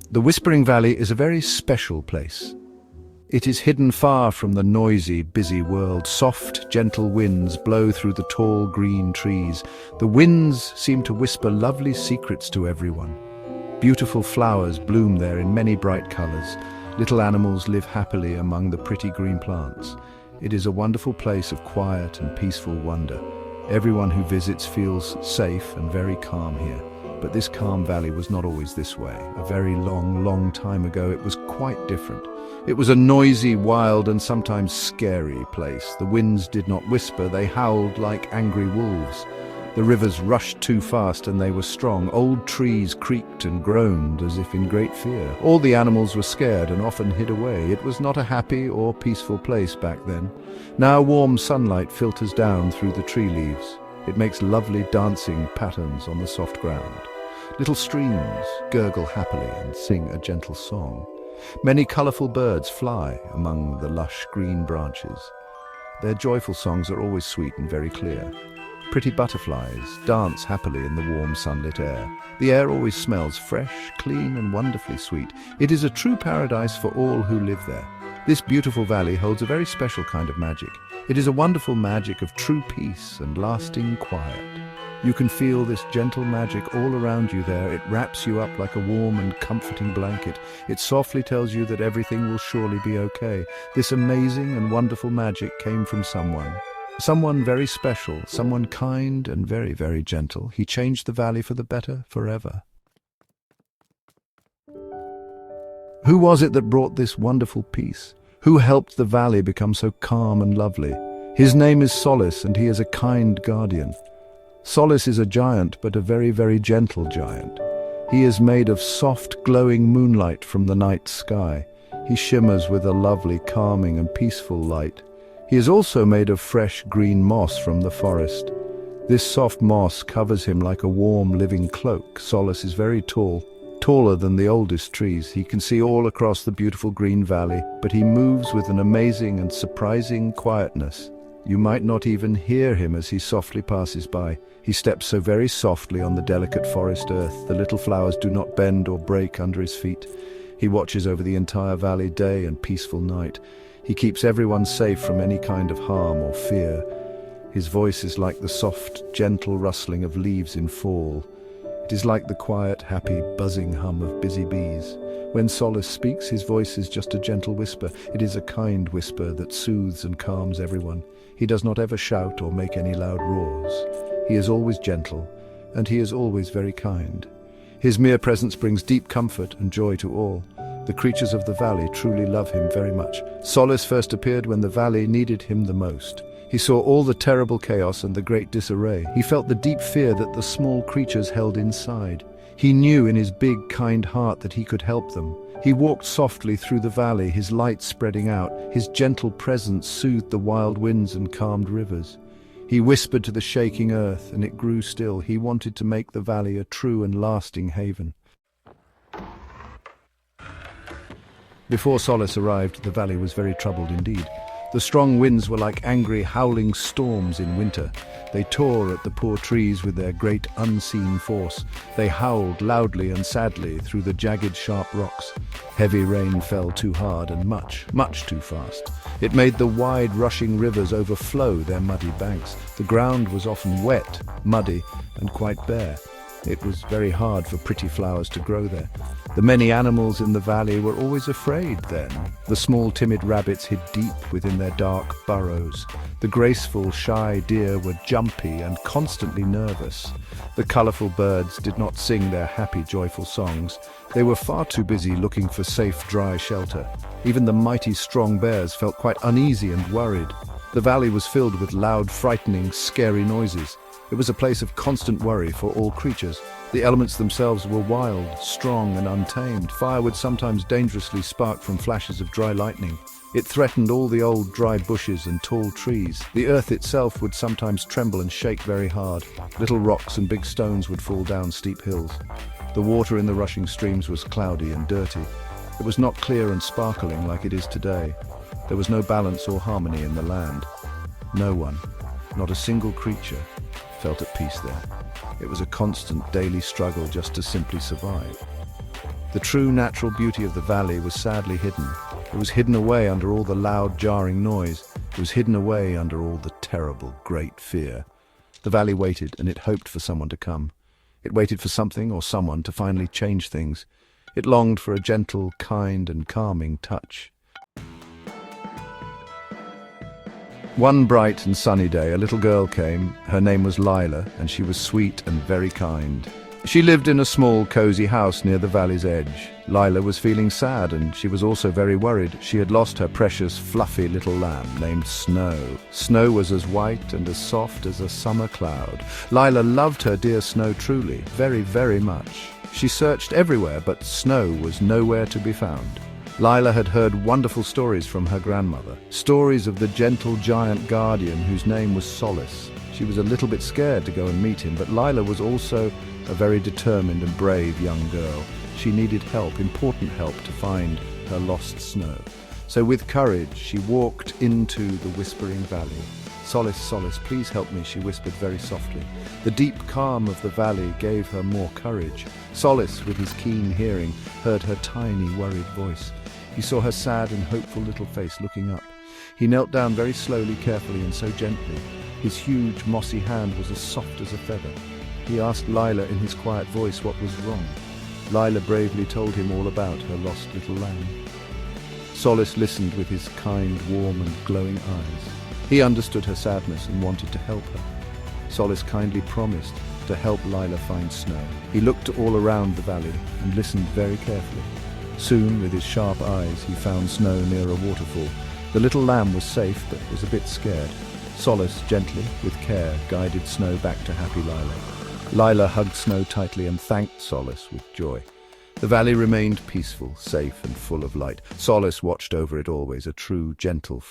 The Whispering Valley is a very special place. It is hidden far from the noisy, busy world. Soft, gentle winds blow through the tall green trees. The winds seem to whisper lovely secrets to everyone. Beautiful flowers bloom there in many bright colors. Little animals live happily among the pretty green plants. It is a wonderful place of quiet and peaceful wonder. Everyone who visits feels safe and very calm here. But this calm valley was not always this way. A very long time ago, it was quite different. It was a noisy, wild, and sometimes scary place. The winds did not whisper, they howled like angry wolves. The rivers rushed too fast and they were strong. Old trees creaked and groaned as if in great fear. All the animals were scared and often hid away. It was not a happy or peaceful place back then. Now warm sunlight filters down through the tree leaves. It makes lovely dancing patterns on the soft ground. Little streams gurgle happily and sing a gentle song. Many colorful birds fly among the lush green branches. Their joyful songs are always sweet and very clear. Pretty butterflies dance happily in the warm sunlit air. The air always smells fresh, clean, and wonderfully sweet. It is a true paradise for all who live there. This beautiful valley holds a very special kind of magic. It is a wonderful magic of true peace and lasting quiet. You can feel this gentle magic all around you there. It wraps you up like a warm and comforting blanket. It softly tells you that everything will surely be okay. This amazing and wonderful magic came from someone very special, someone kind and very, very gentle. He changed the valley for the better forever. Who was it that brought this wonderful peace? Who helped the valley become so calm and lovely? His name is Solace, and he is a kind guardian. Solace is a giant, but a very, very gentle giant. He is made of soft, glowing moonlight from the night sky. He shimmers with a lovely, calming and peaceful light. He is also made of fresh green moss from the forest. This soft moss covers him like a warm, living cloak. Solace is very tall, taller than the oldest trees. He can see all across the beautiful green valley, but he moves with an amazing and surprising quietness. You might not even hear him as he softly passes by. He steps so very softly on the delicate forest earth. The little flowers do not bend or break under his feet. He watches over the entire valley day and peaceful night. He keeps everyone safe from any kind of harm or fear. His voice is like the soft, gentle rustling of leaves in fall. It is like the quiet, happy, buzzing hum of busy bees. When Solace speaks, his voice is just a gentle whisper. It is a kind whisper that soothes and calms everyone. He does not ever shout or make any loud roars. He is always gentle, and he is always very kind. His mere presence brings deep comfort and joy to all. The creatures of the valley truly love him very much. Solace first appeared when the valley needed him the most. He saw all the terrible chaos and the great disarray. He felt the deep fear that the small creatures held inside. He knew in his big, kind heart that he could help them. He walked softly through the valley, his light spreading out. His gentle presence soothed the wild winds and calmed rivers. He whispered to the shaking earth, and it grew still. He wanted to make the valley a true and lasting haven. Before Solace arrived, the valley was very troubled indeed. The strong winds were like angry, howling storms in winter. They tore at the poor trees with their great unseen force. They howled loudly and sadly through the jagged, sharp rocks. Heavy rain fell too hard and much too fast. It made the wide, rushing rivers overflow their muddy banks. The ground was often wet, muddy, and quite bare. It was very hard for pretty flowers to grow there. The many animals in the valley were always afraid then. The small timid rabbits hid deep within their dark burrows. The graceful, shy deer were jumpy and constantly nervous. The colorful birds did not sing their happy, joyful songs. They were far too busy looking for safe, dry shelter. Even the mighty, strong bears felt quite uneasy and worried. The valley was filled with loud, frightening, scary noises. It was a place of constant worry for all creatures. The elements themselves were wild, strong, and untamed. Fire would sometimes dangerously spark from flashes of dry lightning. It threatened all the old, dry bushes and tall trees. The earth itself would sometimes tremble and shake very hard. Little rocks and big stones would fall down steep hills. The water in the rushing streams was cloudy and dirty. It was not clear and sparkling like it is today. There was no balance or harmony in the land. No one, not a single creature, felt at peace there. It was a constant daily struggle just to simply survive. The true natural beauty of the valley was sadly hidden. It was hidden away under all the loud, jarring noise. It was hidden away under all the terrible, great fear. The valley waited, and it hoped for someone to come. It waited for something or someone to finally change things. It longed for a gentle, kind, and calming touch. One bright and sunny day, a little girl came. Her name was Lila, and she was sweet and very kind. She lived in a small, cozy house near the valley's edge. Lila was feeling sad, and she was also very worried. She had lost her precious, fluffy little lamb named Snow. Snow was as white and as soft as a summer cloud. Lila loved her dear Snow truly, very, very much. She searched everywhere, but Snow was nowhere to be found. Lila had heard wonderful stories from her grandmother, stories of the gentle giant guardian whose name was Solace. She was a little bit scared to go and meet him, but Lila was also a very determined and brave young girl. She needed help, important help, to find her lost Snow. So with courage, she walked into the whispering valley. "Solace, Solace, please help me," she whispered very softly. The deep calm of the valley gave her more courage. Solace, with his keen hearing, heard her tiny, worried voice. He saw her sad and hopeful little face looking up. He knelt down very slowly, carefully, and so gently. His huge, mossy hand was as soft as a feather. He asked Lila in his quiet voice what was wrong. Lila bravely told him all about her lost little lamb. Solace listened with his kind, warm, and glowing eyes. He understood her sadness and wanted to help her. Solace kindly promised to help Lila find Snow. He looked all around the valley and listened very carefully. Soon, with his sharp eyes, he found Snow near a waterfall. The little lamb was safe, but was a bit scared. Solace, gently, with care, guided Snow back to happy Lila. Lila hugged Snow tightly and thanked Solace with joy. The valley remained peaceful, safe, and full of light. Solace watched over it always, a true, gentle friend.